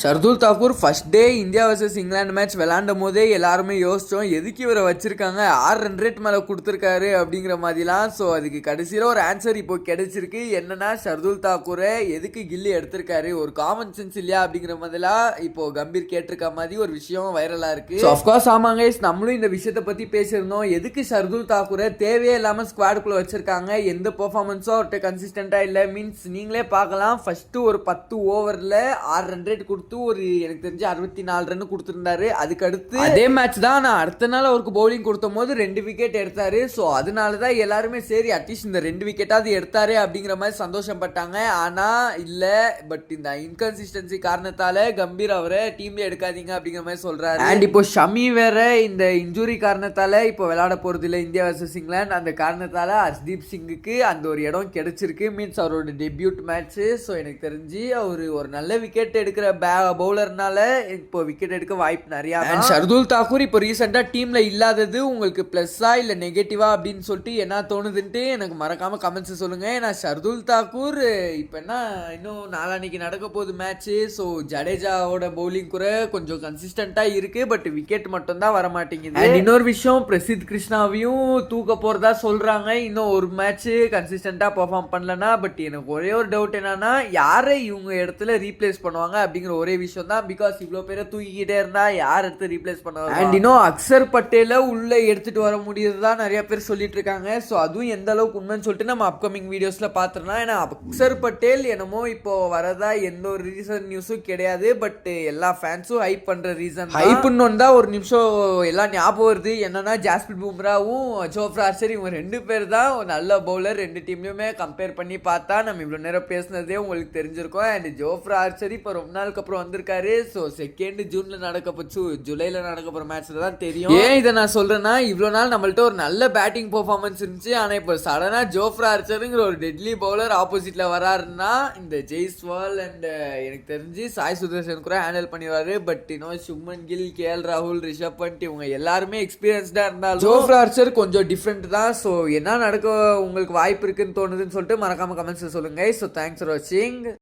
Shardul Thakur first day India versus England match விளாண்டும் போதே எல்லாருமே யோசிச்சோம் எதுக்கு இவரை வச்சிருக்காங்க 6 ரன் ரேட் மேலே கொடுத்துருக்காரு அப்படிங்கிற மாதிரிலாம். ஸோ அதுக்கு கடைசியில் ஒரு ஆன்சர் இப்போ கிடைச்சிருக்கு. என்னன்னா ஷர்துல் தாக்கூரை எதுக்கு கில்லி எடுத்திருக்காரு, ஒரு காமன் சென்ஸ் இல்லையா அப்படிங்கிற மாதிரிலாம் இப்போ கம்பீர் கேட்டிருக்க மாதிரி ஒரு விஷயம் வைரலாக இருக்கு. ஸோ அஃப்கோர்ஸ் ஆமாங்க, நம்மளும் இந்த விஷயத்தை பற்றி பேசியிருந்தோம். எதுக்கு ஷர்துல் தாக்கூரை தேவையே இல்லாமல் ஸ்குவாடுக்குள்ளே வச்சிருக்காங்க, எந்த பெர்ஃபார்மன்ஸும் அவர்கிட்ட கன்சிஸ்டண்டாக இல்லை. மீன்ஸ் நீங்களே பார்க்கலாம், ஃபர்ஸ்ட் ஒரு 10 ஓவரில் 6 ரன் ரேட் கொடுத்து ஒரு எனக்கு தெரிஞ்சு 64 ரன் கொடுத்துருந்தாரு. அதுக்கு அடுத்து அதே மேட்ச் தான் நான் அடுத்த நாள் அவருக்கு பவுலிங் கொடுத்த போது 2 விக்கெட் எடுத்தாரு. ஸோ அதனால தான் எல்லாருமே சரி அட்லீஸ்ட் இந்த 2 விக்கெட்டாவது எடுத்தாரு அப்படிங்கிற மாதிரி சந்தோஷப்பட்டாங்க. ஆனா இல்ல, பட் இந்த இன்கன்சிஸ்டன்சி காரணத்தால கம்பீர் அவரை டீம்ல எடுக்காதீங்க அப்படிங்கிற மாதிரி சொல்றாரு. அண்ட் இப்போ ஷமி வேற இந்த இன்ஜுரி காரணத்தால இப்போ விளையாட போறது இல்லை இந்தியா வர்சஸ் இங்கிலாந்து. அந்த காரணத்தால ஹர்ஷ்தீப் சிங்குக்கு அந்த ஒரு இடம் கிடைச்சிருக்கு. மீன்ஸ் அவரோட டெபியூட் மேட்ச். ஸோ எனக்கு தெரிஞ்சு அவர் ஒரு நல்ல விக்கெட் எடுக்கிற பவுலர்னால இப்போ விக்கெட் எடுக்க வாய்ப்பு நிறையா. ஷர்துல் தாக்கூர் இப்போ ரீசெண்டா டீம்ல இல்லாதது உங்களுக்கு பிளஸ்ஸா இல்ல நெகட்டிவா அப்படின்னு சொல்லிட்டு என்ன தோணுதுன்ட்டு எனக்கு மறக்காம கமெண்ட்ஸ் சொல்லுங்க. ஏன்னா ஷர்துல் தாக்கூர் இப்போ என்ன இன்னும் நாளான்னைக்கு நடக்க போகுது மேட்ச். ஸோ ஜடேஜாவோட பவுலிங் கூட கொஞ்சம் கன்சிஸ்டண்டா இருக்கு, பட் விக்கெட் மட்டும் தான் வர மாட்டேங்குது. அண்ட் இன்னொரு விஷயம், பிரசித் கிருஷ்ணாவையும் தூக்க போறதா சொல்றாங்க. இன்னும் ஒரு மேட்ச் கன்சிஸ்டண்டா பெர்ஃபார்ம் பண்ணலனா. பட் எனக்கு ஒரே ஒரு டவுட் என்னன்னா, யாரை இவங்க இடத்துல ரீப்ளேஸ் பண்ணுவாங்க அப்படிங்கிற ஒரே விஷயம் தான். பிகாஸ் இவ்வளோ பேரை தூக்கிக்கிட்டே இருந்தா யார் எடுத்து ரீப்ளேஸ் பண்ணுவாங்க. அண்ட் இன்னும் அக்சர் பட்டேலை உள்ள எடுத்துட்டு வர முடியுது தான் நிறைய பேர் சொல்லிட்டு இருக்காங்க. ஸோ அதுவும் எந்த அளவுக்கு உண்மைன்னு சொல்லிட்டு நம்ம அப்கமிங் வீடியோஸ்ல பாத்துறோம். ஏன்னா அக்சர் பட்டேல் என்னமோ இப்போ வரதா எந்த ஒரு ரீசன் நியூஸும் கிடையாது. பட் எல்லா ஃபேன்ஸும் ஹைப் பண்ற ரீசன் ஹைப்னு தான் ஒரு நிமிஷம் எல்லாம் ஞாபகம் வருது. என்னன்னா ஜாஸ்பிரிட் பும்ராவும் ஜோஃப்ரா ஆர்ச்சர் இவங்க 2 பேர் தான் ஒரு நல்ல பவுலர். 2 டீம்லயுமே கம்பேர் பண்ணி பார்த்தா நம்ம இவ்வளோ நேரம் பேசினதே உங்களுக்கு தெரிஞ்சிருக்கும். அண்ட் ஜோஃப்ரா ஆர்ச்சர் இப்போ ரொம்ப நாளுக்கு அப்புறம் வந்திருக்காரு. ஸோ 2 ஜூன்ல நடக்க போச்சு, ஜூலைல நடக்க போற மேட்ச்ல தான் தெரியும். ஏன் இதை நான் சொல்றேன்னா, இவ்வளோ நாள் நம்மள்ட்ட ஒரு நல்ல பேட்டிங் பெர்ஃபார்மன்ஸ் இருந்துச்சு. ஆனால் இப்போ சடனா ஜோஃப்ரா ஆர்ச்சருங்கிற ஒரு டெட்லி பவுலர் ஆப்போசிட்ல வராருன்னா இந்த ஜெய்ஸ்வால் அண்ட் எனக்கு தெரிஞ்சு சாய் சுதர்ஷன் கூட ஹேண்டில் பண்ணிடுவாரு. பட் இன்னும் சுப்மன் கில், கேஎல் ராகுல், ரிஷப் பண்ட் இவங்க எல்லாருமே எக்ஸ்பீரியன்ஸ்டா இருந்தாலும் ஜோஃப்ரா ஆர்ச்சர் கொஞ்சம் டிஃப்ரெண்ட் தான். ஸோ என்ன நடக்க உங்களுக்கு வாய்ப்பு இருக்குன்னு தோணுதுன்னு சொல்லிட்டு மறக்காம கமெண்ட்ஸ் சொல்லுங்க. ஸோ தேங்க்ஸ் ஃபார் வாட்சிங்.